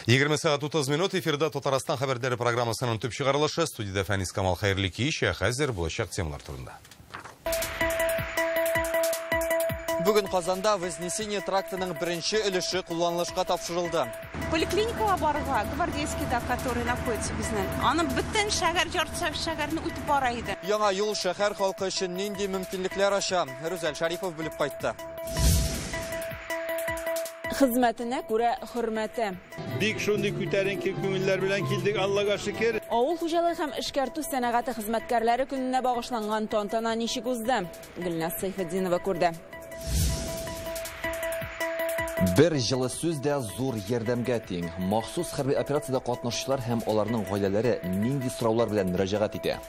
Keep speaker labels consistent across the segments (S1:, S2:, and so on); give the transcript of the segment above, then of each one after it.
S1: 20 saat 30 minut эфирда Татарстан хабарлары программасының төп чыгарылышы. Студияда Фәнис Камал хәерле кич, хәзер булачак темалар турында.
S2: Бүгін Қазанда Вознесение трактының бірінші өліші кулланылышка тапшырылды.
S3: Поликлиникага баруга, гвардейскийда, который находится безнен. Аны бүттен шәһәр яртысы шәһәрне үтеп бара иде.
S2: Яңа юл шәһәр халкы өчен нинди мөмкинлекләр ача? Рүзәл Шарипов белеп кайтты.
S4: Хезмәтенә күрә хөрмәте.
S5: Бик шундый күтәренке күңелләр белән килдек, Аллага шөкер.
S4: Авыл хуҗалыгы һәм эшкәртү сәнәгате хезмәткәрләре көненә багышланган тантана ничек узды? Гөлназ Сайфетдинова күрде.
S6: Бер җылы сүз дә зур ярдәмгә тиң. Махсус хәрби операциядә катнашучылар һәм аларның гаиләләре нинди сораулар белән мөрәҗәгать итә?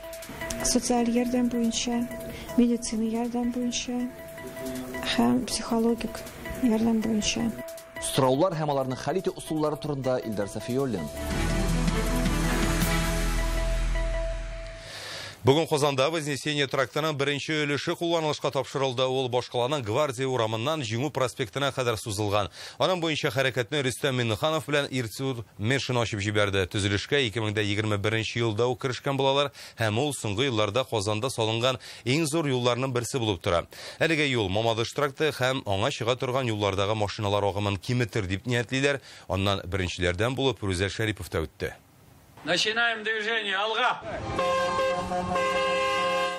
S7: Социаль ярдәм буенча, медицина ярдәм буенча һәм психологик ярдәм буенча.
S6: Сораулар һәм аларның хәл итү усуллары турында Илдар Сафиуллин.
S1: Бүген Казанда Вознесение трактының бірінші өліші кулланылышка тапшырылды. Ул башкаланың Гвардия урамыннан Җиңү проспектына кадәр сузылган. Аның буенча хәрәкәтне Рөстәм Миннеханов белән Иртсуд Мешин ачып җибәрде. Төзелешкә 2021 елда ук керешкән булалар һәм ул соңгы елларда Казанда салынган иң зур юлларның берсе булып тора. Әлегә юл Мамадыш тракты һәм аңа чыга торган юллардагы машиналар агымын киметер дип ниятлиләр. Аннан беренчеләрдән булып Рүзәл Шәрипов та үтте.
S8: Начинаем движение. Алга!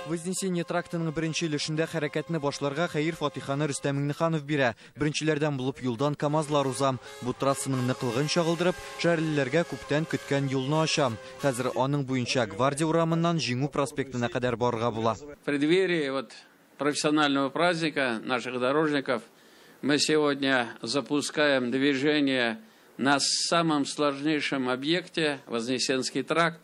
S2: Вознесение трактының бірінші өлешендә хәрәкәтне башларга Хәйр Фатиханы Рөстәм Миннеханов бирә. Беренчеләрдән булып юлдан КамАЗлар уза. Бу трассаның ныклыгын чагылдырып, шәһәрлеләргә күптән көткән юлны ача. Хәзер аның буенча Гвардия урамыннан Җиңү проспектына кадәр барырга була.
S8: В преддверии профессионального праздника наших дорожников мы сегодня запускаем движение на самом сложнейшем объекте Вознесенский тракт,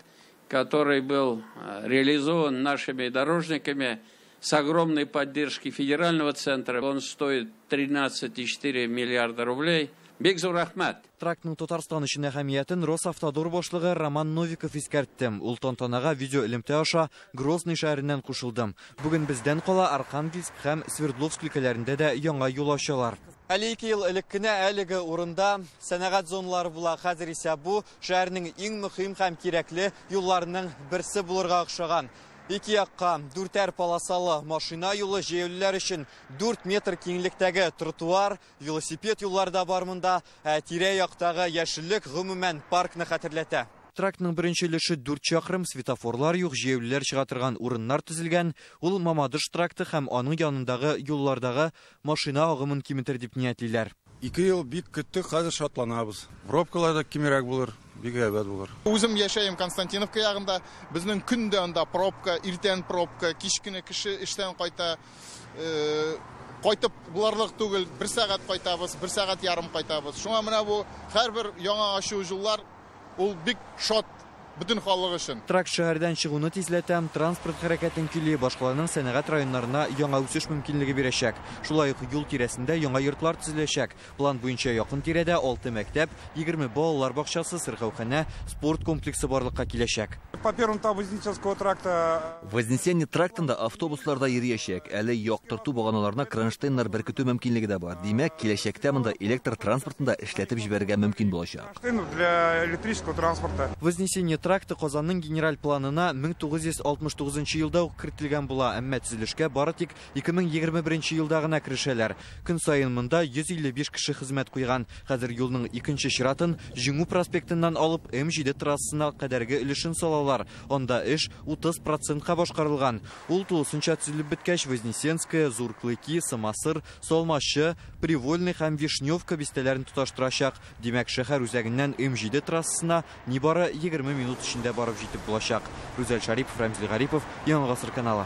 S8: который был реализован нашими дорожниками с огромной поддержки федерального центра. Он стоит 13,4 миллиарда рублей. Бекзур Ахмад.
S2: Трактның Татарстан өчен әһәмиятен Росавтодор башлыгы Роман Новиков искәртте. Ул тантанага видео элемтә аша Грозный шәһәреннән кушылды. Бүген бездән кала Архангельск һәм Свердловск өлкәләрендә дә яңа юл ачалар. Әле 2 ел элек кенә әлеге урында сәнәгать зоналары була. Хәзер исә бу шәһәрнең иң мөһим һәм кирәкле юлларының берсе булырга охшаган. Ике якка 4 полосалы машина юлы, җәяүлеләр өчен 4 метр киңлектәге тротуар, велосипед юлларда бар монда, тирә-яктагы яшеллек гомумән паркны хәтерләтә. Трактның бірінші өлеше 4 чакрым, светофорлар юк, җәяүлеләр чыга торган урыннар төзелгән. Ул Мамадыш тракты һәм аның янындагы юллардагы машина агымын киметер дип ниятлиләр.
S5: 2 ел бик көттек, хәзер шатланабыз. Пробкаларда кимерәк булыр, бик әйбәт булыр.
S9: Үзем яшәем Константиновка ягында, безнең көндә анда пробка, иртән пробка, кич көне кеше эштән кайта, кайтып буларлык түгел, 1 сәгать кайтабыз, 1 сәгать ярым кайтабыз. Шуңа менә бу һәрбер яңа ачу юллар ул бик шат бүтән халык өчен.
S2: Тракт шәһәрдән чыгуны тизләтәм, транспорт хәрәкәтен кили, башкаларның сәнәгать районнарына яңа үсеш мөмкинлеге бирәчәк. Шулай ук юл тирәсендә яңа йортлар төзеләчәк. План буенча якын тирәдә 6 мәктәп, 20 балалар бакчасы, сырхаухана, спорт комплексы барлыкка киләчәк.
S5: По первому этапу Вознесенского тракта
S6: Вознесение трактында автобусларда йөриячәк. Әле яктырту баганаларына кронштейннар беркетү мөмкинлеге дә бар. Димәк, киләчәктә монда электр транспортында эшләтеп җибәрергә мөмкин булачак.
S5: Для электрического транспорта.
S2: Вознесение тракты Казанның генераль планына 1969 елда ук кертелгән була, әмма төзелешкә бары тик 2021 елда гына керешәләр. Көн саен монда 155 кеше хезмәт куйган. Хәзер юлның икенче чиратын Җиңү проспектыннан алып М7 трассасына кадәрге өлешен салалар. Анда эш 30%ка башкарылган. Ул тулысынча төзелеп беткәч Вознесенская, Зурклыки, Самосыр, Солмашы, Привольный һәм Вишневка бистәләрен тоташтырачак. Димәк, шәһәр үзәгеннән М7 трассасына нибары 20 минут эчендә барып җитеп булачак. Рүзәл Шарипов, Рамзил Гарипов, Яңа гасыр каналы.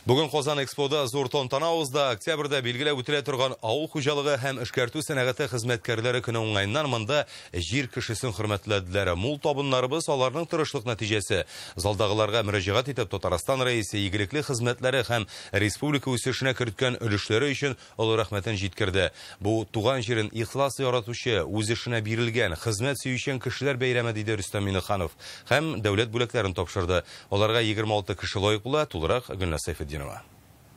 S1: Бүген Казан Экспода зур тантана узды. Октябрьдә билгеләп үтелә торган авыл хуҗалыгы һәм эшкәртү сәнәгате хезмәткәрләре көне уңайыннан монда җир кешесен хөрмәтләделәр. Мул табыннарыбыз аларның тырышлык нәтиҗәсе. Залдагыларга мөрәҗәгать итеп Татарстан рәисе игелекле хезмәтләре һәм республика үсешенә керткән өлешләре өчен олы рәхмәтен җиткерде. Бу туган җирен ихлас яратучы, үз эшенә бирелгән, хезмәт сөючән кешеләр бәйрәме диде Рөстәм Миннеханов һәм дәүләт бүләкләрен тапшырды. Аларга 26 кеше лаек була, тулырак Гөлназ Сайфетдинова.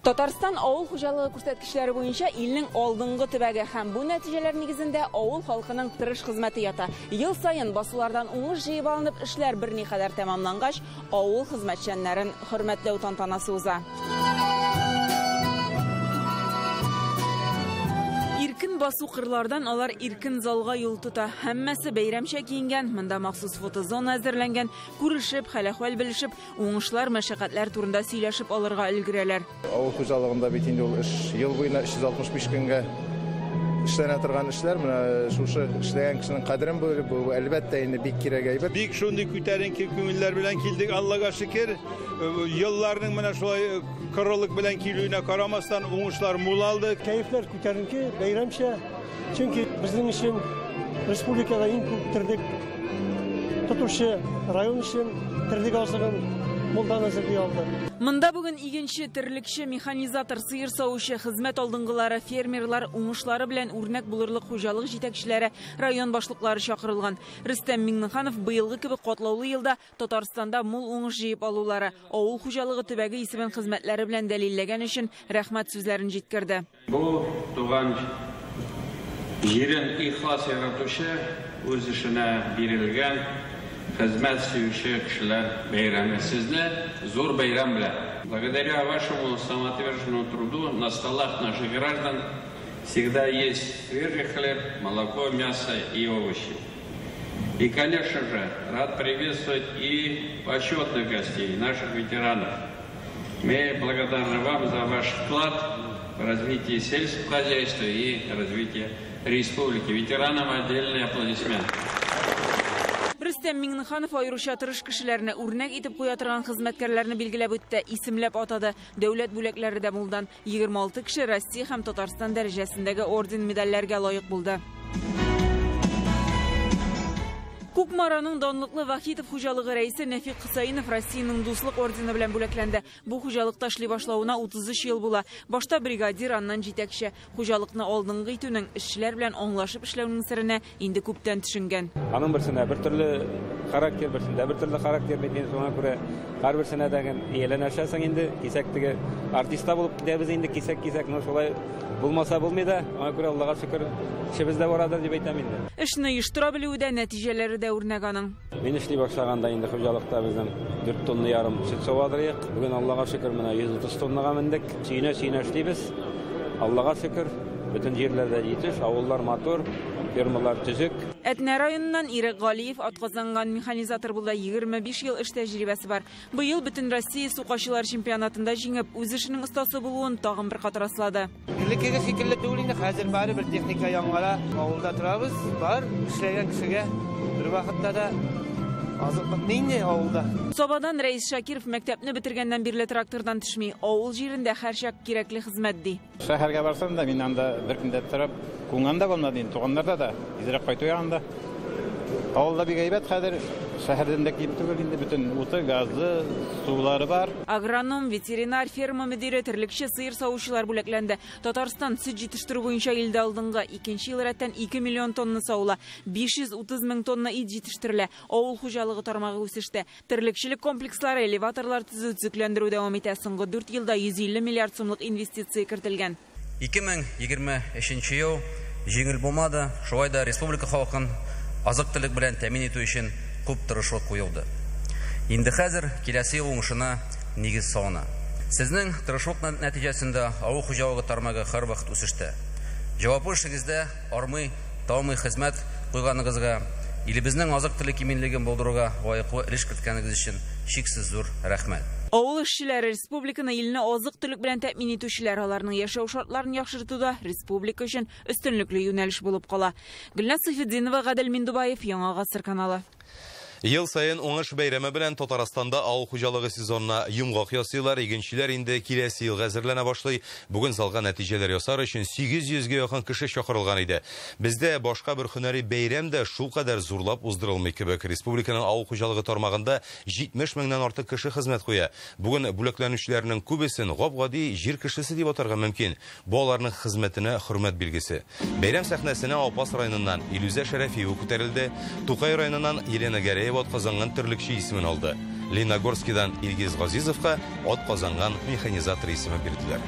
S4: Татарстан авыл хуҗалыгы күрсәткечләре буенча илнең алдынгы төбәге һәм бу нәтиҗәләр нигезендә авыл халкының тырыш хезмәте ята. Ел саен басулардан уңыш җыеп алынып, эшләр берникадәр тәмамлангач, авыл хезмәтчәннәрен хөрмәтләү тантанасы уза. Иркен басу кырлардан алар иркен залга юл тута. Һәммәсе бәйрәмчә киенгән, монда махсус фотозона әзерләнгән, күрешеп, хәл-әхвәл белешеп, уңышлар, мәшәкатьләр турында сөйләшеп алырга өлгерәләр.
S9: Авыл хуҗалыгында бит инде ул ел буена 365 көнгә эшләнә торган эшләр, менә шушы эшләгән кешенең кадерен бу әлбәттә инде бик кирәк әйбәт.
S5: Бик шундый күтәренке күңелләр белән килдек, Аллага шөкер. Елларның менә шулай корылык белән килүенә карамастан уңышлар мул алды.
S10: Кәефләр күтәренке, бәйрәмчә. Чөнки безнең өчен республикада иң күп тирлек тотучы район өчен тирлек азыгын мулдан әзерләй алды.
S4: Монда бүген игенче, терлекче, механизатор, сыер савучы, хезмәт алдынгылары, фермерлар, уңышлары белән үрнәк булырлык хуҗалык җитәкчеләре, район башлыклары чакырылган. Рөстәм Миңнеханов быелгы кебек катлаулы елда Татарстанда мул уңыш җыеп алулары, авыл хуҗалыгы төбәге исемен хезмәтләре белән дәлилләгән өчен рәхмәт сүзләрен җиткерде.
S8: Бу туган җирен ихлас яратучы, үз эшенә бирелгән хезмәт сөюче кешеләр бәйрәме. Сезне зур бәйрәм белән. Благодаря вашему самоотверженному труду на столах наших граждан всегда есть свежий хлеб, молоко, мясо и овощи. И, конечно же, рад приветствовать и почетных гостей, наших ветеранов. Мы благодарны вам за ваш вклад в развитие сельского хозяйства и развитие республики. Ветеранам отдельные аплодисменты.
S4: Рөстәм Миңнеханов аеруча тырыш кешеләрне үрнәк итеп куя торган хезмәткәрләрне билгеләп үтте, исемләп атады. Дәүләт бүләкләре дә булдан. 26 кеше Россия һәм Татарстан дәрәҗәсендәге орден медальләргә лаек булды. Кукмараның данлыклы Вахитов хуҗалыгы рәисе Нәфик Хусаинов Россиянең дуслык ордены белән бүләкләнде. Бу хуҗалыкта эшли башлауына 33 ел була. Башта бригадир, аннан җитәкче. Хуҗалыкны алдынгы итүнең, эшчеләр белән аңлашып эшләүнең сырына инде күптән төшенгән.
S11: Аның берсенә бер төрле характер, берсендә бер төрле характер бит, соңга күрә һәрберсенә дәгән ияләнәшәсең инде, кисәктәге артиста булып дәбез инде кисәк, но шулай булмаса булмый да, аңа күрә Аллага шөкер, эшебездә барадыр дип әйтәм инде.
S4: Эшне оештыра белүдә нәтиҗәләре дә үрнәк аның.
S11: Мин эшли башлаганда инде хуҗалыкта безнең 4 тонна ярым сөт савадырык. Бүген Аллага шөкер, менә 130 тоннага мендек. Сөйнә эшлибез. Аллага шөкер, бөтен җирләрдә җитеш, авыллар матур, фермалар төзек.
S4: Әтнә районыннан Ирек Галиев атказанган механизатор булды, 25 ел эш тәҗрибәсе бар. Быел бөтен Россия сукачылар чемпионатында җиңеп, үз эшенең остасы булуын тагын бер кат раслады.
S12: Леккәгә шикелле түгел инде, хәзер бары бер техника яңгыра, авылда торабыз, бар эшләгән кешегә бер вакытта да азыклык нинди авылда.
S4: Собадан Рәис Шакиров мәктәпне бетергәннән бирле трактордан төшми, авыл җирендә һәрчак кирәкле хезмәт ди.
S13: Шәһәргә барсам да, мин анда бер көндә торып, күңгәндә булмады, туганнарда да, изрәк кайту ягында. Авылда бик әйбәт, хәзер шәһәрдән дә килеп түгел инде, бөтен уты, газы, сулары бар.
S4: Агроном, ветеринар, ферма мөдире, терлекче, сыер савучылар бүләкләнде. Татарстан сөт җитештерү буенча илдә алдынгы 2нче ел рәттән 2 миллион тонна саула, 530 мең тонна ит җитештерелә. Авыл хуҗалыгы тармагы үсештә. Терлекчелек комплекслары, элеваторлар төзү, төзекләндерү дәвам итә. Соңгы 4 елда 150 миллиард сумлык инвестиция кертелгән.
S14: 2023 ел җиңел булмады. Шулай да республика халкын азык-төлек белән тәэмин итү өчен күп тырышлык куелды. Инде хәзер киләсе ел уңышына нигез салына. Сезнең тырышлык нәтиҗәсендә авыл хуҗалыгы тармагы һәрвакыт үсештә. Җаваплы эшегездә армый, талмый хезмәт куйганыгызга, илебезнең азык-төлек иминлеген булдыруга лаеклы өлеш керткәнегез өчен чиксез зур рәхмәт.
S4: Авыл эшчеләре республиканы илне азык-төлек белән тәэмин итүчеләр, аларның яшәү шартларын яхшыртуда республика өчен өстенлекле юнәлеш булып кала. Гөлназ Сайфетдинова, Гадел Миндубаев, Яңа Гасыр каналы.
S1: Ел сайын уңыш бәйрәме белән Татарстанда авыл хуҗалыгы сезонына йомгак ясыйлар, игенчеләр инде киләсе елга әзерләнә башлый. Бүген залга нәтиҗәләр ясар өчен 800-гә якын кеше чакырылган иде. Бездә башка бер һөнәри бәйрәм дә шул кадәр зурлап уздырылмый кебек. Республиканың авыл хуҗалыгы тармагында 70 меңнән артык кеше хезмәт куя. Бүген бүләкләнүчеләрнең күбесен гап-гади җир кешесе дип атарга мөмкин. Бу аларның хезмәтенә хөрмәт билгесе. Бәйрәм сәхнәсенә Апас районыннан Илүзә Шәрәфиева күтәрелде. Тукай районыннан Елена Гәрәева атказанган терлекче исемен алды. Леногорскидан Илгиз Газизовка атказанган механизатор исеме бирделәр.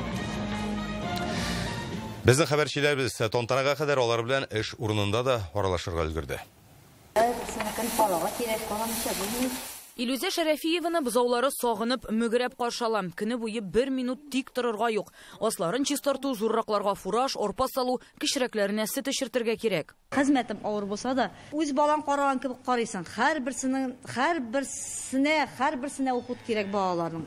S1: Безнең хәбәрчеләрбез тантанага кадәр алар белән эш урынында да аралашырга өлгерде.
S4: Илүзә Шәрәфиеваны бозаулары сагынып, мөгрәп каршалам. Көне буе 1 минут тик торырга юк. Асларын чистарту, зурракларга фураж, арпа салу, кичрәкләренә сөт эчертергә кирәк.
S15: Хезмәтем авыр булса да, үз балаң караган кебек карыйсың. Һәрберсенә укут кирәк балаларның.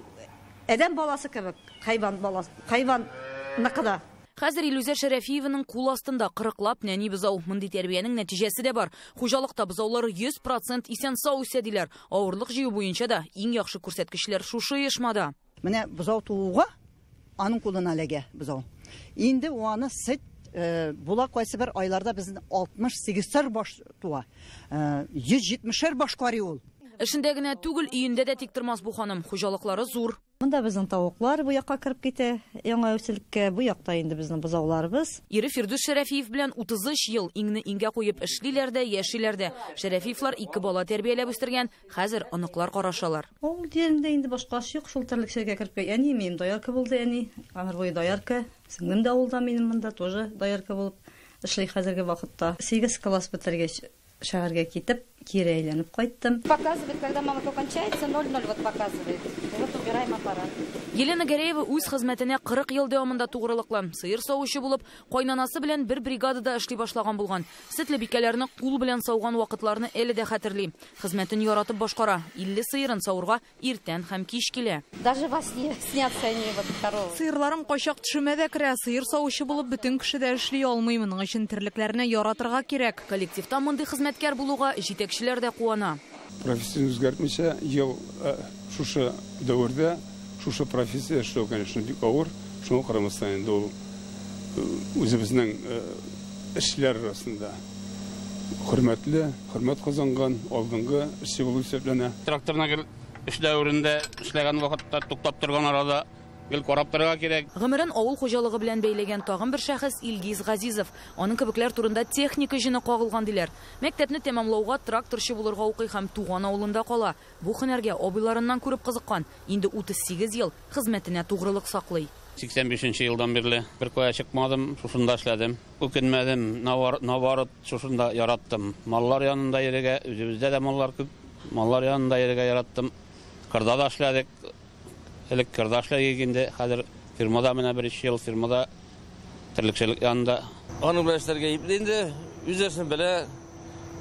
S15: Адәм баласы кебек, хайван баласы, хайванныкы.
S4: Хәзер Илүзә Шәрәфиеваның кул астында кырыклап нәни бозау. Мондый тәрбиянең нәтиҗәсе дә бар. Хуҗалыкта бозаулар 100% исән-сау үсә диләр. Авырлык җыю буенча да иң яхшы күрсәткечләр шушы оешмада.
S16: Менә бозау тууга аның кулына эләгә бозау. Инде аны сөт була кайсы бер айларда безнең 68 баш туа. 170 баш карый ул.
S4: Эшендә генә түгел, өендә дә тиктормас бу ханым. Хуҗалыклары зур.
S15: Монда безнең тавыклар бу якка кирип китә. Яңа үселеккә бу якта инде безнең бозауларыбыз.
S4: Ире Фирдус Шәрәфиев белән 33 ел иңне иңгә куеп эшлиләр дә, яшиләр дә. Шәрәфиевлар 2 бала тәрбияләп үстергән, хәзер оныклар карашалар.
S15: Ул дирендә инде башка юк, шул терлекчәгә кирип китә. Әни минем доярка булды, әни. Гомер буе доярка. Сеңлем дә авылда минем монда тоже доярка булып эшли хәзерге вакытта. 8 класс бетергәч шәһәргә китеп, кире әйләнеп кайттым.
S17: Показывает, когда мама кончается, 0,0 вот показывает. Вот убираем аппарат.
S4: Елена Гәрәева үз хезмәтенә 40 ел дәвамында тугрылыклы. Сыер савучы булып, кайнанасы белән бер бригадада эшли башлаган булган. Сөтле бикәләрне кул белән сауган вакытларны әле дә хәтерли. Хезмәтен яратып башкара. 50 сыерын савырга иртән һәм кич килә.
S17: Даже во сне снятся они вот коровы.
S4: Сыерларым кайчак төшемәдә керә. Сыер савучы булып бөтен кеше дә эшли алмый. Моның өчен терлекләрне яратырга кирәк. Коллективта мондый хезмәткәр булуга җитәкчеләр дә куана.
S18: Профессия үзгәртмичә, ел шушы дәврдә шушы профессия, что, конечно, бик авыр. Шуңа карамастан инде ул үзебезнең эшләр арасында хөрмәт казанган алдынгы эшче булып исәпләнә.
S11: Тракторна эш дәврендә эшләгән вакытта туктап торган арада гел карап торырга кирәк.
S4: Гомерен авыл хуҗалыгы белән бәйләгән тагын бер шәхес Илгиз Газизов. Аның кебекләр турында техника җыны кагылган диләр. Мәктәпне тәмамлауга тракторчы булырга укый һәм туган авылында кала. Бу һөнәргә абыйларыннан күреп кызыккан. Инде 38 ел хезмәтенә тугрылык саклый.
S11: 85 елдан бирле бер кая чыкмадым, шушында эшләдем. Үкенмәдем, наварыт шушында яраттым. Маллар янында йөрергә, үзебездә дә маллар күп. Маллар янында йөрергә яраттым. Кырда да эшләдек. Элек кырда эшләгәндә, хәзер фирмада менә 1 ел фирмада терлекчелек янында.
S19: Аның белән эшләргә ипле инде, үзләрсен белә,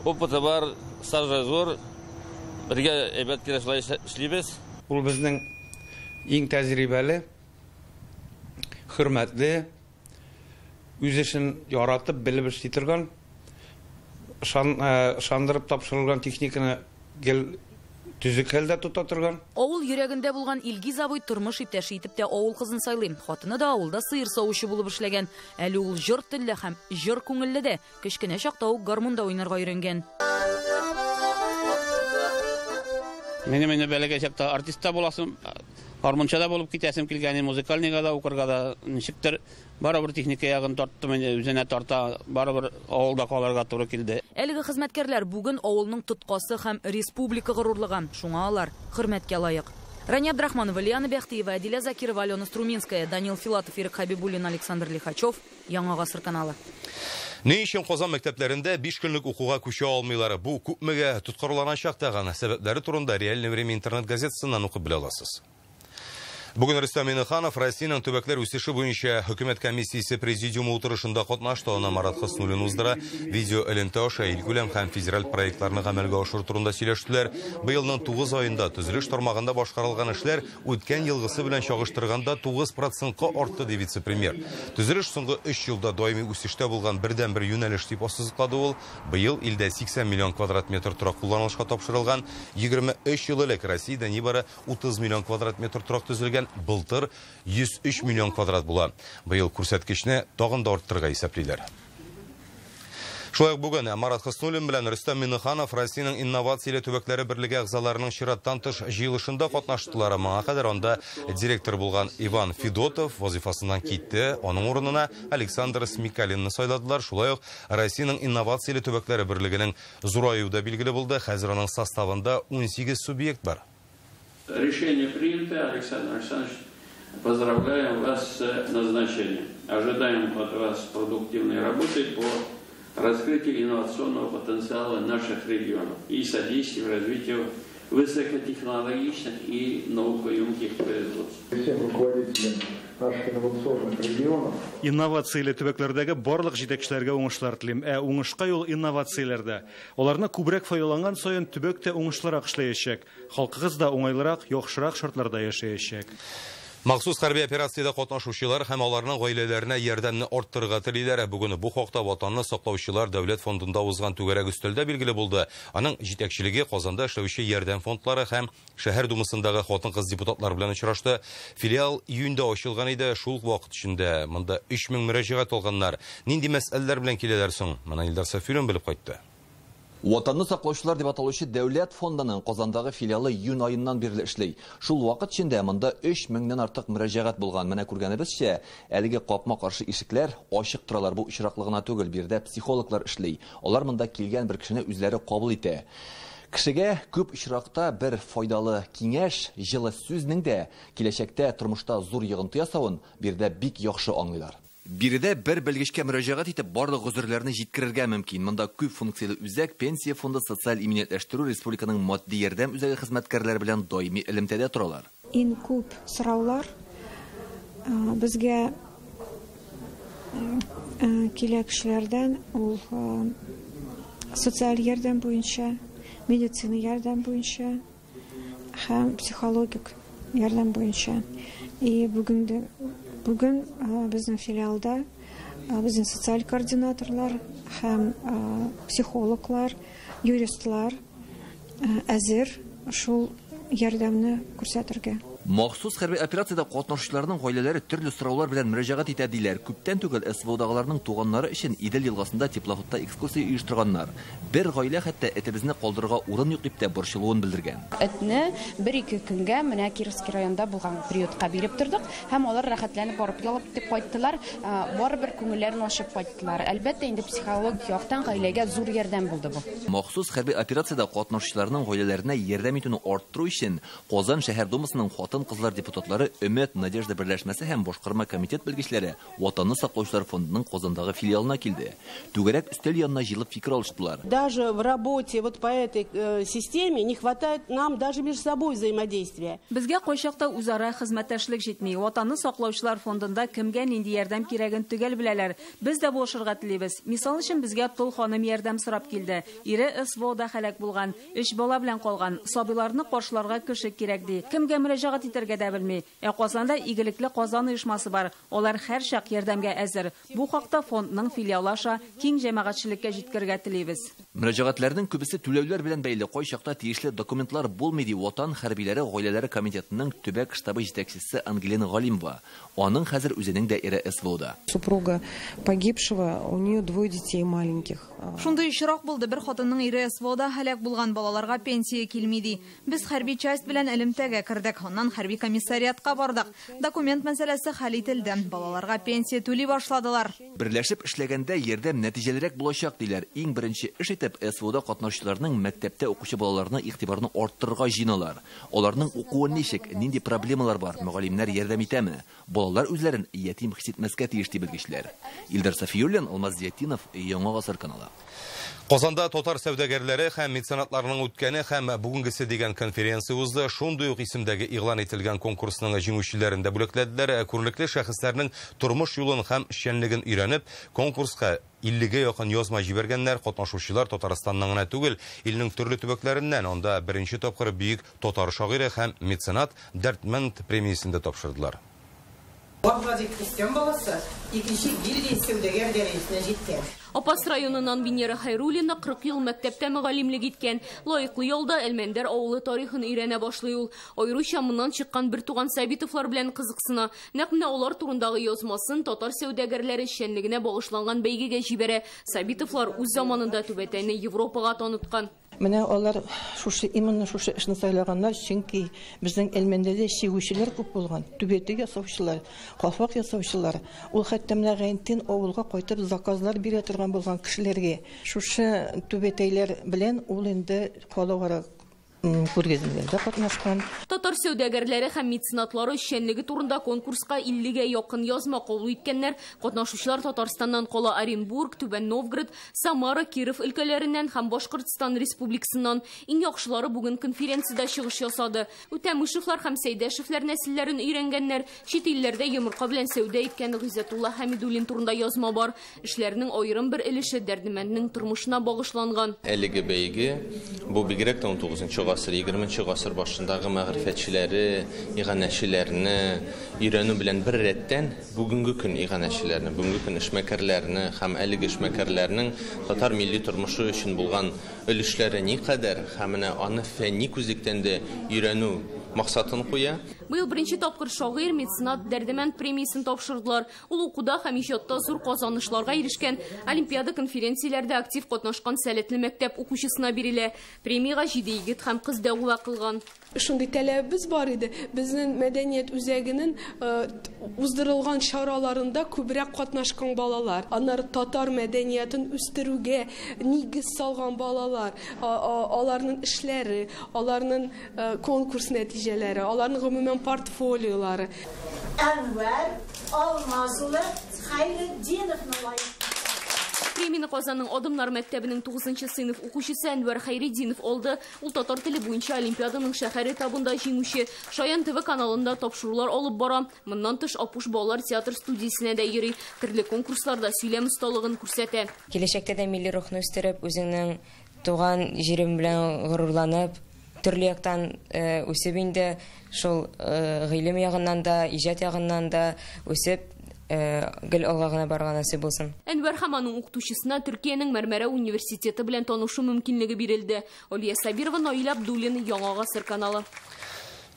S19: опыты бар, стажы зур. Бергә әйбәт киләшләр эшлибез.
S20: Ул безнең иң тәҗрибәле, хөрмәтле, үз эшен яратып, белеп эшли торган, ышандырып тапшырылган техниканы гел түзек хәлдә тота торган.
S4: Авыл йөрәгендә булган Илгиз абый тормыш иптәше итеп тә авыл кызын сайлый. Хатыны да авылда сыер савучы булып эшләгән. Әле ул җыр телле һәм җыр күңелле дә, кечкенә чакта ук гармунда уйнарга өйрәнгән.
S11: Менә бәләгә чакта артистта буласым, гармунчада булып китәсем килгән, музыкальныйга да укырга да ничектер барыбер техника ягын тарттым, үзенә тарта, барыбер авылда калырга туры килде.
S4: Әлеге хезмәткәрләр бүген авылның тоткасы һәм республика горурлыгы. Шуңа алар хөрмәткә лаек. Рания Абдрахманова, Лиана Бәхтиева, Адиля Закирова, Алена Струминская, Данил Филатов, Ирек Хабибуллин, Александр Лихачев. Яңа гасыр каналы.
S1: Ни өчен Казан мәктәпләрендә 5 көнлек укуга күчә алмыйлар? Бу күпмегә тоткарланган чакта гына. Сәбәпләре турында Реальное время интернет газетасыннан укып белә аласыз. Бүген Рөстәм Миннеханов Россиянең төбәкләр үсеше буенча хөкүмәт комиссиясе президиумы утырышында катнашты. Аны Марат Хоснуллин уздыра. Видео элемтә аша илкүләм һәм федераль проектларны гамәлгә ашыру турында сөйләштеләр. Быелның 9 аенда төзелеш тармагында башкарылган эшләр үткән елгысы белән чагыштырганда 9%-ка артты, ди вице-премьер. Төзелеш соңгы 3 елда даими үсештә булган бердән-бер юнәлеш дип ассызыклады ул. Быел илдә 80 миллион квадрат метр торак кулланылышка тапшырылган. 23 ел элек Россиядә нибары 30 миллион квадрат метр торак төзелгән. Былтыр 103 миллион квадрат була. Быел күрсәткечне тагын да арттырырга исәплиләр. Шулай бүген Марат Хоснуллин белән Рөстәм Миннеханов Россиянең инновацияле төбәкләре берлеге әгъзаларының чираттан тыш җыелышында катнаштылар. Моңа кадәр анда директор булган Иван Федотов вазифасыннан китте. Аның урынына Александр Смекалинны сайладылар. Шулай ук Россиянең инновацияле төбәкләре берлегенең зураюы да билгеле булды. Хәзер аның составында 18 субъект бар.
S8: Решение принято. Александр Александрович, поздравляем вас с назначением. Ожидаем от вас продуктивной работы по раскрытию инновационного потенциала наших регионов и содействию развитию высокотехнологичных и наукоемких производств.
S21: Всем руководителям наших инновационных регионов.
S22: Инновациялы төбәкләрдәге барлык җитәкчеләргә уңышлар телим. Уңышка юл инновацияләрдә. Аларны күбрәк файдаланган саен төбәк тә уңышлырак эшләячәк. Халкыгыз да уңайлырак, яхшырак шартларда яшәячәк.
S1: Махсус хәрби операциядә катнашучылар һәм аларның гаиләләренә ярдәмне арттырырга телиләр. Бүген бу хакта Ватанны саклаучылар дәүләт фондында узган түгәрәк өстәлдә билгеле булды. Аның җитәкчелеге Казанда эшләүче ярдәм фондлары һәм шәһәр думасындагы хатын-кыз депутатлар белән очрашты. Филиал июньдә ачылган иде. Шул вакыт эчендә монда 3000 мөрәҗәгать алганнар. Нинди мәсьәләләр белән киләләр соң? Моны Илдар Сафиуллин белеп кайтты.
S6: Ватанны саклаучылар дип аталучы дәүләт фондының Казандагы филиалы июнь айыннан бирле эшли. Шул вакыт эчендә монда 3000 артык мөрәҗәгать булган. Менә күргәнебезчә, әлеге капма-каршы ишекләр ачык торалар. Бу очраклыгына түгел, бирдә психологлар эшли. Алар монда килгән бер кешене үзләре кабул итә. Кешегә күп очракта бер файдалы киңәш, җылы сүзнең дә киләчәктә тормышта зур йогынты ясавын бирдә бик яхшы аңлыйлар. Биредә бер белгечкә мөрәҗәгать итеп барлык гозерләрне җиткерергә мөмкин. Монда күп функцияле үзәк, пенсия фонды, социаль иминиятләштерү, республиканың матди ярдәм үзәге хезмәткәрләре белән даими элемтәдә торалар.
S7: Иң күп сораулар безгә килә кешеләрдән ул социаль ярдәм буенча, медицина ярдәм буенча һәм психологик ярдәм буенча. И Бүген безнең филиалда безнең социаль координаторлар һәм психологлар, юристлар әзер шул ярдәмне күрсәтергә.
S6: Махсус хәрби операциядә катнашучыларның гаиләләре төрле сораулар белән мөрәҗәгать итә диләр. Күптән түгел СВОдагыларның туганнары өчен Идел елгасында теплоходта экскурсия оештырганнар. Бер гаилә хәтта этебезне калдырырга урын юк дип тә борчылуын белдергән.
S23: Этне 1-2 көнгә менә Кировский районда булган приютка биреп тордык һәм алар рәхәтләнеп барып ялып дип кайттылар. Барыбер күңелләрен ачып кайттылар. Әлбәттә инде психологик яктан гаиләгә зур ярдәм булды бу.
S6: Махсус хәрби операциядә катнашучыларның гаиләләренә ярдәм итүне арттыру өчен Казан шәһәр думасының хатын-кызлар депутатлары Өмет Надежда берләшмәсе һәм башкарма комитет белгечләре Ватанны саклаучылар фондының Казандагы филиалына килде. Түгәрәк өстәл янына җыелып фикер алыштылар.
S24: Даже в работе вот по этой системе не хватает нам даже между собой взаимодействия.
S4: Безгә кайчакта үзара хезмәттәшлек җитми. Ватанны саклаучылар фондында кемгә нинди ярдәм кирәген төгәл беләләр. Без дә булышырга телибез. Мисал өчен безгә Тол ханым ярдәм сорап килде. Ире СВОда һәлак булган, 3 бала белән калган. Сабыйларны каршыларга кеше кирәк ди. Кемгә мөрәҗәгать итәргә дә белми. Казанда игелекле Казан оешмасы бар. Алар һәр чак ярдәмгә әзер. Бу хакта фондның филиалы аша киң җәмәгатьчелеккә җиткергә телибез.
S6: Мөрәҗәгатьләрнең күбесе түләүләр белән бәйле, кайчакта тиешле документлар булмый ди Ватан хәрбиләре гаиләләре комитетының төбәк штабы җитәкчесе Ангелина Галимова. Аның хәзер үзенең дә ире СВОда.
S25: Супруга погибшего, у нее 2 детей маленьких.
S26: Шундый очрак булды, бер хатынның ире СВОда һәлак булган, балаларга пенсия килми ди. Без хәрби часть белән элемтәгә кирдек, аннан хәрби комиссариатка бардык. Документ мәсьәләсе хәл ителде. Балаларга пенсия түли башладылар.
S6: Берләшеп эшләгәндә ярдәм нәтиҗәлерәк булачак диләр. Иң беренче эш итеп СВОда катнашучыларның мәктәптә укучы балаларны игътибарны арттырырга җыйналар. Аларның укуы ничек, нинди проблемалар бар, мөгаллимнәр ярдәм итәме? Балалар үзләрен ятим хис итмәскә тиеш ди белгечләр. Илдар Сафиуллин, Алмаз Зиятдинов, Яңа гасыр каналы.
S1: Казанда татар сәүдәгәрләре һәм меценатларның үткәне һәм бүгенгесе дигән конференция узды. Шундый ук исемдәге игълан ителгән конкурсның җиңүчеләрен дә бүләкләделәр. Күренекле шәхесләрнең тормыш юлын һәм эшчәнлеген өйрәнеп, конкурска 50-гә якын язма җибәргәннәр. Катнашучылар Татарстаннан гына түгел, илнең төрле төбәкләреннән. Анда беренче тапкыр бөек татар шагыйре һәм меценат Дәртмәнд премиясын да тапшырдылар.
S27: Владик Кыстян баласы 2-нче гильдия сәүдәгәр дәрәҗәсенә җиткән.
S28: Апас районынан Венера Хайруллина 40 ел мәктәптә мөгаллимлек иткән. Лаеклы ялда Әлмәндәр авылы тарихын өйрәнә башлый ул. Аеруча моннан чыккан бер туган Сабитовлар белән кызыксына. Нәкъ менә алар турындагы язмасын татар сәүдәгәрләре эшчәнлегенә багышланган бәйгегә җибәрә. Сабитовлар үз заманында Түбәтәйне Европага таныткан.
S27: Менә алар именно шушы эшне сайлаганнар, чөнки безнең Әлмәндәдә чигүчеләр күп булган. Түбәтәй ясаучылар, калфак ясаучылар. Ул хәтта менә Гәйнтин авылга кайтып заказлар бирә торган булган кешеләргә. Шушы Түбәтәйләр белән ул инде калавара күргәзмәләрдә катнашкан.
S28: Татар сәүдәгәрләре һәм меценатлары эшчәнлеге турында конкурска 50-гә якын язма кабул иткәннәр. Катнашучылар Татарстаннан кала Оренбург, Түбән Новгород, Самара, Киров өлкәләреннән һәм Башкортстан Республикасыннан. Иң яхшылары бүген конференциядә чыгыш ясады. Үтәмишевләр һәм Сәйдәшевләр нәселләрен өйрәнгәннәр. Чит илләрдә йомырка белән сәүдә иткән Гыйззәтулла Хәмидуллин турында язма бар. Эшләрнең аерым бер өлеше дәрдемәннең тормышына багышланган.
S2: Әлеге бәйге бу бигрәк тә 19-нчы гасыр, 20-нчы гасыр башындагы мәгърифәтчеләре, иганәчеләрне өйрәнү белән бер рәттән бүгенге көн иганәчеләрне, бүгенге көн эшмәкәрләрне һәм әлеге эшмәкәрләрнең татар милли тормышы өчен булган өлешләре никадәр һәм аны фәнни күзлектән дә өйрәнү максатын куя.
S28: Быел беренче тапкыр шагыйрь меценат Дәрдемәнд премиясын тапшырдылар. Ул укуда һәм иҗатта зур казанышларга ирешкән, олимпиада конференцияләрдә актив катнашкан сәләтле мәктәп укучысына бирелә. Премияга 7 егет һәм кыз дәгъва кылган.
S24: Шундый таләбебез бар иде. Безнең мәдәният үзәгенең уздырылган чараларында күбрәк катнашкан балалар, аннары татар мәдәниятын үстерүгә нигез салган балалар, аларның эшләре, аларның конкурс нәтиҗәләре, аларның гомумән портфолиолары.
S3: Әнвәр Алмазулы Хәйретдиновны лайык.
S28: Премияны Казанның Адымнар мәктәбенең 9-нчы сыйныф укучысы Әнвәр Хәйретдинов алды. Ул татар теле буенча олимпиаданың шәһәр этабында җиңүче. Шаян ТВ каналында тапшырулар алып бара. Моннан тыш Апуш балалар театр студиясенә дә йөри. Төрле конкурсларда сөйләм осталыгын күрсәтә.
S5: Киләчәктә дә милли рухны үстереп, үзеңнең туган җирем белән горурланып, төрле яктан үсеп инде, шул гыйлем ягыннан да, иҗат ягыннан да үсеп гел алгына барган насыйп булсын.
S28: Әнвәр һәм аның укытучысына Төркиянең Мәрмәрә университеты белән танышу мөмкинлеге бирелде. Алия Сабирова, Наил Абдуллин, Яңа Гасыр каналы.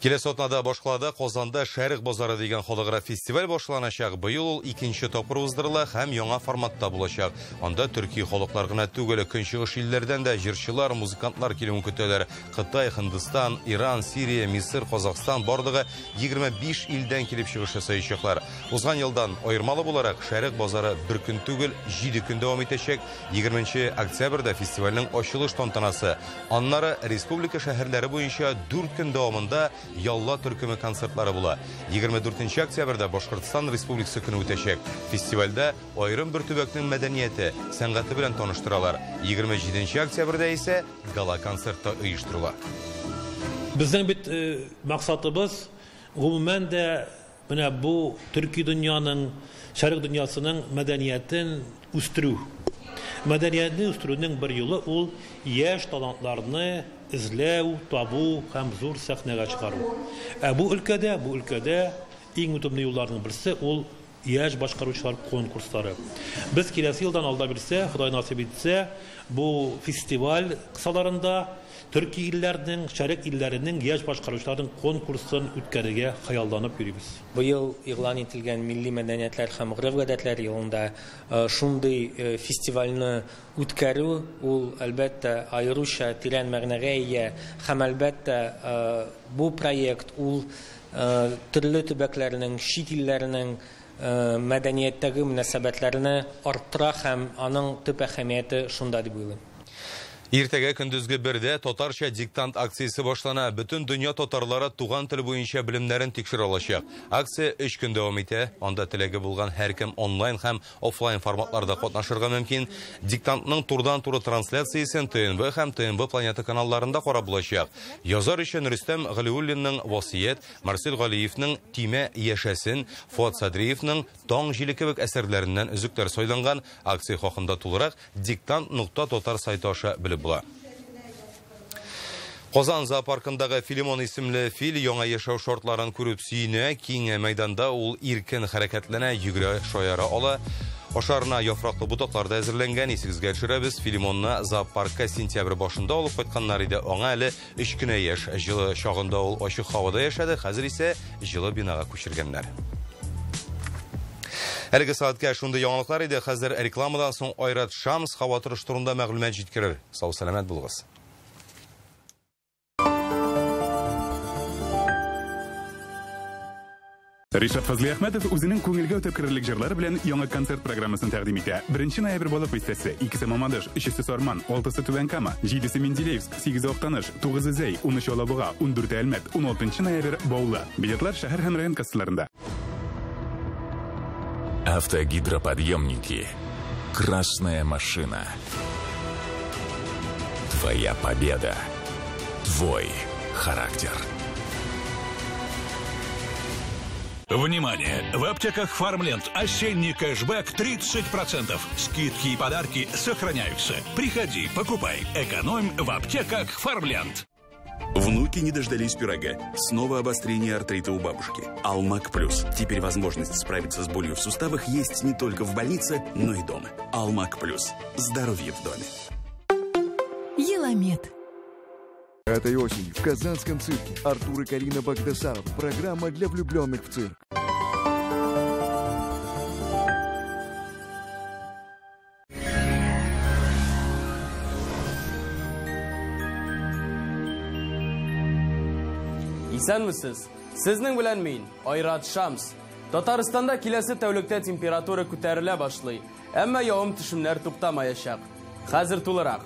S1: Келесі отнада башкалада Казанда Шәрык базары дигән халыкара фестиваль башланачак. Быел ул 2нче тапкыр уздырыла һәм яңа форматта булачак. Анда Төркия халыклар гына түгел, көнчыгыш илләрдән дә җырчылар, музыкантлар килүен көтәләр. Кытай, Һиндстан, Иран, Сирия, Мисыр, Казакстан бардыгы 25 илдән килеп чыгыш ясаячаклар. Узган елдан аермалы буларак Шәрык базары бер көн түгел, 7 көн дәвам итәчәк. 20 октябрьдә фестивальнең ачылыш тантанасы. Аннары республика шәһәрләре буенча 4 көн дәвамында Ялла төркеме концертлары була. 24 октябрьдә Башкортстан Республикасы көне үтәчәк. Фестивальдә аерым бер төбәкнең мәдәнияте, сәнгате белән таныштыралар. 27 октябрьдә исә гала концерты оештырыла.
S9: Безнең бит максатыбыз гомумән дә менә бу төрки дөньяның, шәрык дөньясының мәдәниятен үстерү. Мәдәниятне үстерүнең бер юлы ул яшь талантларны изләү, табу һәм зур сәхнәгә чыгару. Бу өлкәдә иң үтемле юлларның берсе ул яшь башкаручылар конкурслары. Без киләсе елдан алда бирсә, Ходай насыйп итсә, бу фестиваль кысаларында Төрки илләрнең, шәрык илләренең яшь башкаручыларның конкурсын үткәрергә хыялланып йөрибез.
S10: Быел игълан ителгән милли мәдәниятләр һәм гореф-гадәтләр елында шундый фестивальне үткәрү ул әлбәттә аеруча тирән мәгънәгә ия һәм әлбәттә бу проект ул төрле төбәкләрнең, чит илләрнең мәдәнияттәге мөнәсәбәтләрне арттыра һәм аның төп әһәмияте шунда дип уйлыйм.
S1: Иртәгә көндезге бердә татарча диктант акциясе башлана. Бөтен дөнья татарлары туган тел буенча белемнәрен тикшерә алачак. Акция 3 көн дәвам итә. Анда теләге булган һәркем онлайн һәм офлайн форматларда катнашырга мөмкин. Диктантның турдан-туры трансляциясен ТНВ һәм ТНВ Планета каналларында карап булачак. Язар өчен Рөстәм Галиуллинның Васият, Марсел Галиевның Тимә яшәсен, Фуат Садриевның Таң җиле кебек әсәрләреннән үзүкләр сайланган. Акция хакында тулырак diktant.tatar сайты аша белеп була. Казан зоопаркындагы Филимон исемле фил яңа яшәү шартларын күреп сөенә, киң мәйданда ул иркен хәрәкәтләнә, йөгерә, шаяра ала. Ашарына яфраклы бутакларда әзерләнгән. Исегезгә төшерәбез, Филимонны зоопаркка сентябрь башында алып кайтканнар иде. Аңа әле 3 кенә яшь. Җылы чагында ул ачык һавада яшәде, хәзер исә җылы бинага күчергәннәр. Әлеге сәгатькә шундый яңалыклар иде. Хәзер рекламадан соң Айрат Шамс һава торышы турында мәгълүмат җиткерер. Сау сәламәт булыгыз.
S12: Ришат Фазлиахметов үзенең күңелгә үтеп керерлек җырлары белән яңа концерт программасын тәкъдим итә. 1 ноябрь балык бистәсе, 2 Мамадыш, 3 Сарман, 6 Түбән Кама, 7 Менделеевск, 8 Актаныш, 9 Зәй, 13 Алабуга, 14 Әлмәт, 16 ноябрь Баулы. Билетлар шәһәр һәм район кассаларында.
S13: Автогидроподъемники. Красная машина. Твоя победа. Твой характер.
S14: Внимание! В аптеках Фармленд осенний кэшбэк 30%. Скидки и подарки сохраняются. Приходи, покупай. Экономь в аптеках Фармленд.
S15: Внуки не дождались пирога. Снова обострение артрита у бабушки. Алмак Плюс. Теперь возможность справиться с болью в суставах есть не только в больнице, но и дома. Алмак Плюс. Здоровье в доме.
S16: Еламед.
S17: Этой осенью в Казанском цирке Артур и Карина Багдасаров. Программа для влюбленных в цирк.
S18: Исәнмесез? Сезнең белән мин, Айрат Шамс. Татарстанда киләсе тәүлектә температура күтәрелә башлый, әмма явым-төшемнәр туктамаячак. Хәзер тулырак.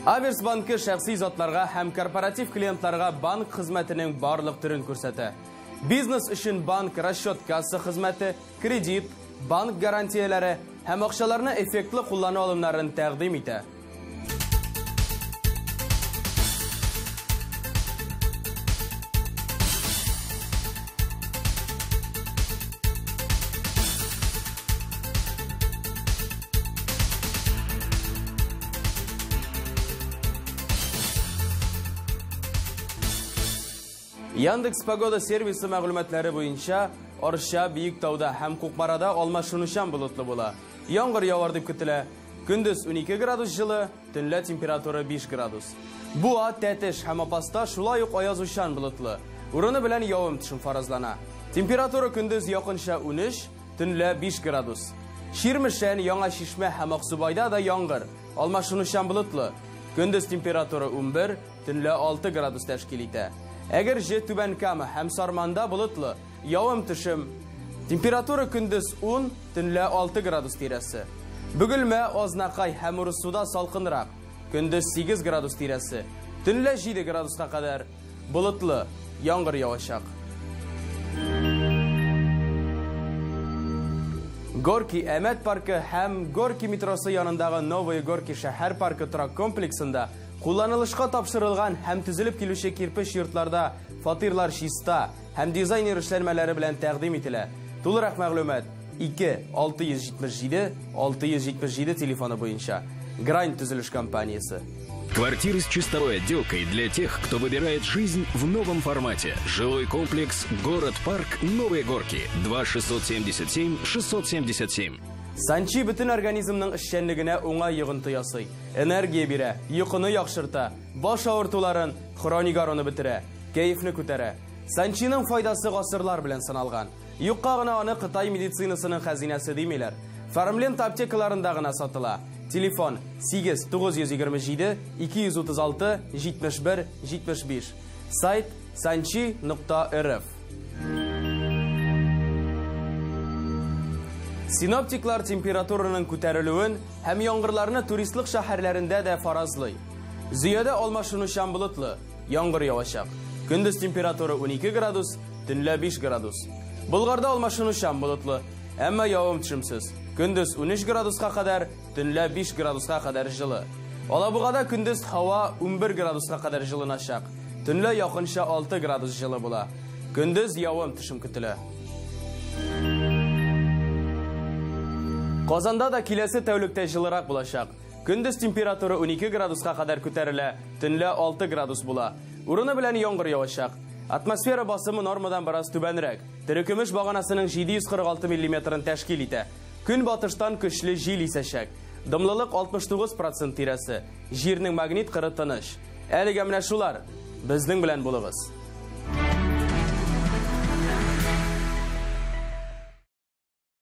S18: Аверс банкы шәхси затларга һәм корпоратив клиентларга банк хезмәтенең барлык төрен күрсәтә. Бизнес өчен банк расчет касса хезмәте, кредит, банк гарантияләре һәм акчаларны эффектлы куллану алымнарын тәкъдим итә. Яндекс Погода сервисы мәгълүматлары буенча, Арча, Биектауда һәм Кукмарада алмашынучан болытлы була. Яңгыр явар дип көтелә. Көндез 12 градус жылы, төнлә температура 5 градус. Буа, Тәтеш һәм Апаста шулай ук аязучан болытлы. Урыны белән явым-төшем фаразлана. Температура көндез якынча 13, төнлә 5 градус. Ширмешән, Яңа Шишмә һәм Аксубайда да яңгыр, алмашынучан болытлы. Көндез температура 11, төнлә 6 градус тәшкил итә. Әгәр Түбән Кама һәм Сарманда болытлы, явым-төшем, температура көндез 10, төнлә 6 градус тирәсе. Бөгелмә, Азнакай һәм Урысуда салкынрак, көндез 8 градус тирәсе, төнлә 7 градуска кадәр болытлы, яңгыр явачак. Горки Әмәт паркы һәм Горки метросы янындагы Новые Горки шәһәр паркы торак комплексында кулланылышка тапшырылган һәм төзелеп килүче кирпеч йортларда фатирлар чиста һәм дизайнер эшләнмәләре белән тәкъдим ителә. Тулырак мәгълүмат 2-677-677 телефоны буенча. Грань төзелеш компаниясы.
S14: Квартиры с чистовой отделкой для тех, кто выбирает жизнь в новом формате. Жилой комплекс «Город-парк. Новые Горки». 2-677-677.
S18: Санчи бүтін организмның эшчәнлегенә уңай йогынты ясый. Энергия бирә, йокыны яхшырта, баш авыртуларын, хроник аруны бетерә, кәефне күтәрә. Санчиның файдасы гасырлар белән саналган. Юкка гына аны Кытай медицинасының хәзинәсе димиләр. Фармленд аптекаларында гына сатыла. Телефон 8-927-236-71-75. Сайт sanchi.rf. Синоптиклар температураның күтәрелүен һәм яңгырларны туристлык шәһәрләрендә дә фаразлый. Зөядә алмашынучан болытлы, яңгыр явачак. Көндез температура 12 градус, төнлә 5 градус. Болгарда алмашынучан болытлы, әмма явым-төшемсез. Көндез 13 градуска кадәр, төнлә 5 градуска кадәр жылы. Алабугада көндез һава 11 градуска кадәр жылыначак. Төнлә якынча 6 градус жылы була. Көндез явым-төшем көтелә. Казанда да киләсе тәүлектә жылырак булачак. Көндез температура 12 градуска кадәр күтәрелә, төнлә 6 градус була. Урыны белән яңгыр явачак. Атмосфера басымы нормадан бераз түбәнрәк. Терекөмеш баганасының 746 мм тәшкил итә. Көн батыштан көчле җил исәчәк. Дымлылык 69% тирәсе. Җирнең магнит кыры тыныч. Әлегә менә шулар. Безнең белән булыгыз.